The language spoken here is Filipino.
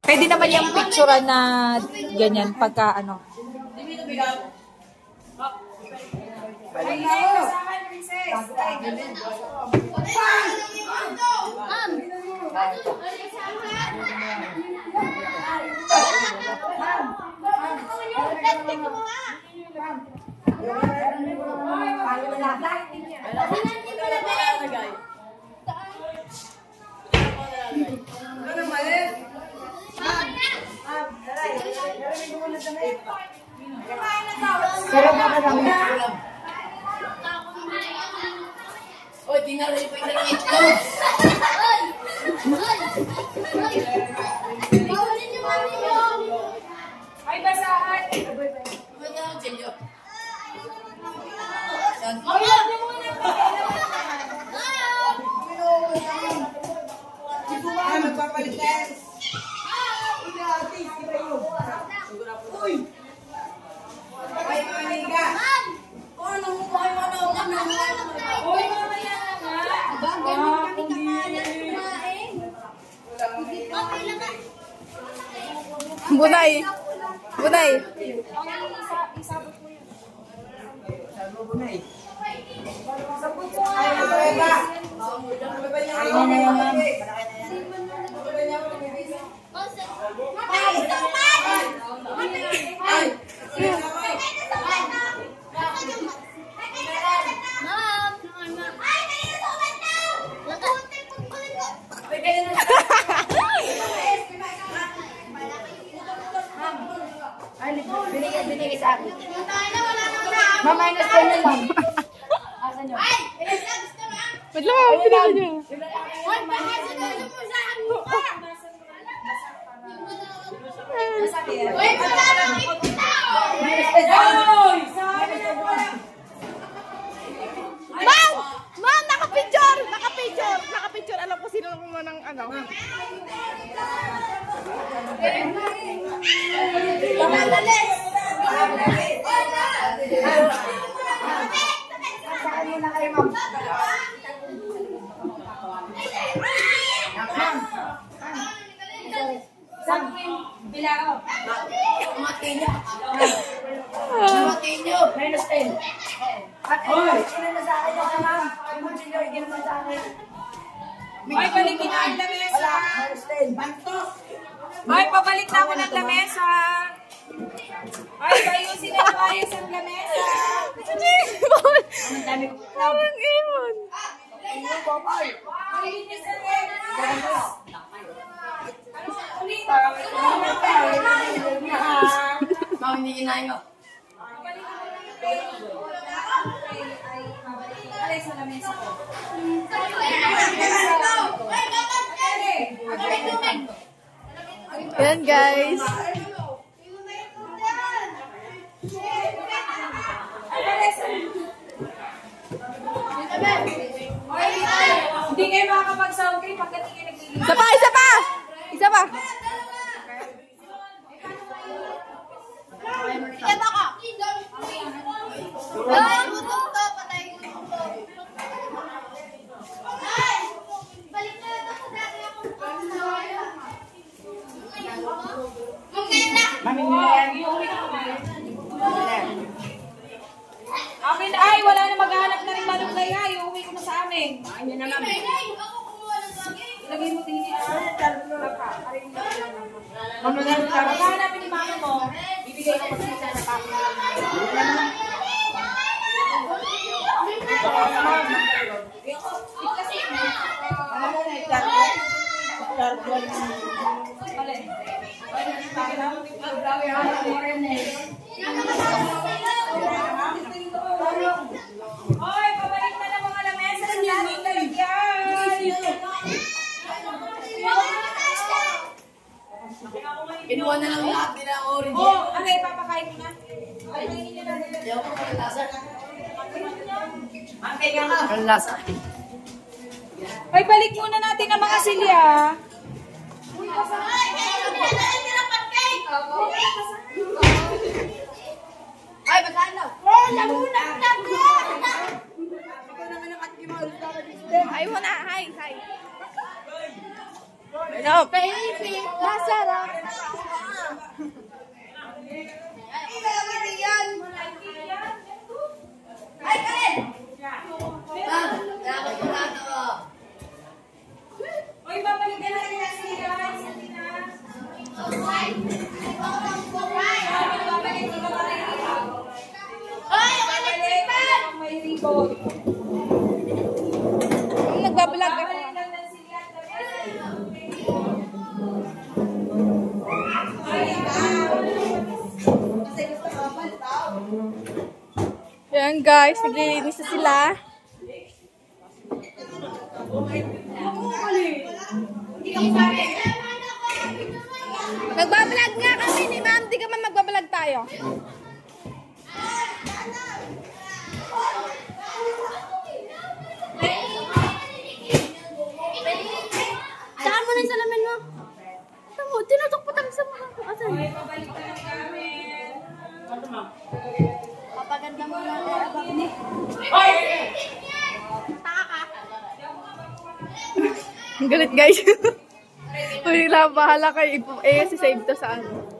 Pwede naman yung picture na ganyan pagka ano. Oy, tinalay pa yung ito. Ay, basahan. Magpapalitan. Ay, maniga. Ano mo ba kayo ano? Uy, mamaya nga. Bunay. Bunay. Isabot mo yun. Sabot mo nga. Ay, ba? Ay, binigay sa akin. Mama, minus 10 na lang. Asan yun? Ba't lang ako pinaka niyo? Ma'am! Ma'am! Naka-picture! Naka-picture! Naka-picture! Alam ko sino naman ang ano. Saan mo na kayo, ma'am? Saan Bilao? Matinyo. Minus 10. At sino na sa akin yung ma'am? Yung sino yung naman sa akin? Ay, balikin na ang lamesa. Wala, minus 10. Bantos. Ay, pabalik na ako ng lamesa. Ay, ayusin na yung ayos ang lamesa. Ang dami ko. Parang imon. Mami, hindi kinain ko. Alay sa lamesa ko. Yan guys. Hindi kayo makakapag-sound trip pagkat hindi kayo naglilinis. Isa pa! Isa pa! Isa pa! Akin ay, wala na maghanap na rin manok na yan. Iuwi ko na sa amin. Ayun na naman. Ilagay mo din niya. Maghanapin ni mama mo. Bibigay ko kasi sa napako na lang. Hoy, pabalik na ng mga lamesa sa dating lalagyan. Kinuha na lang lahat nila ang orange. Oh, ano ipapakain mo na? Pakainin niyo na nila. Hindi ako ang lasa. Mantay ka nga. Ang lasa. Hoy, balik muna natin ang mga silya. Ay, basahan daw. Ay mo na! Hi! Hi! No! Baby! Masarap! May ribbon. Nagbablog ako. Ayan guys, naglilinis na sila. Nagbablog nga kami ni ma'am, di ka man magbablog tayo. Saan mo na yung salamin mo? Tamo, tinutok pa tayo sa mga. Asan? Ay, pabalik na ng gamit. Papaganda mo lang ang abang ni. Ang galit guys. Uy, bahala kayo. Si save to sa ano.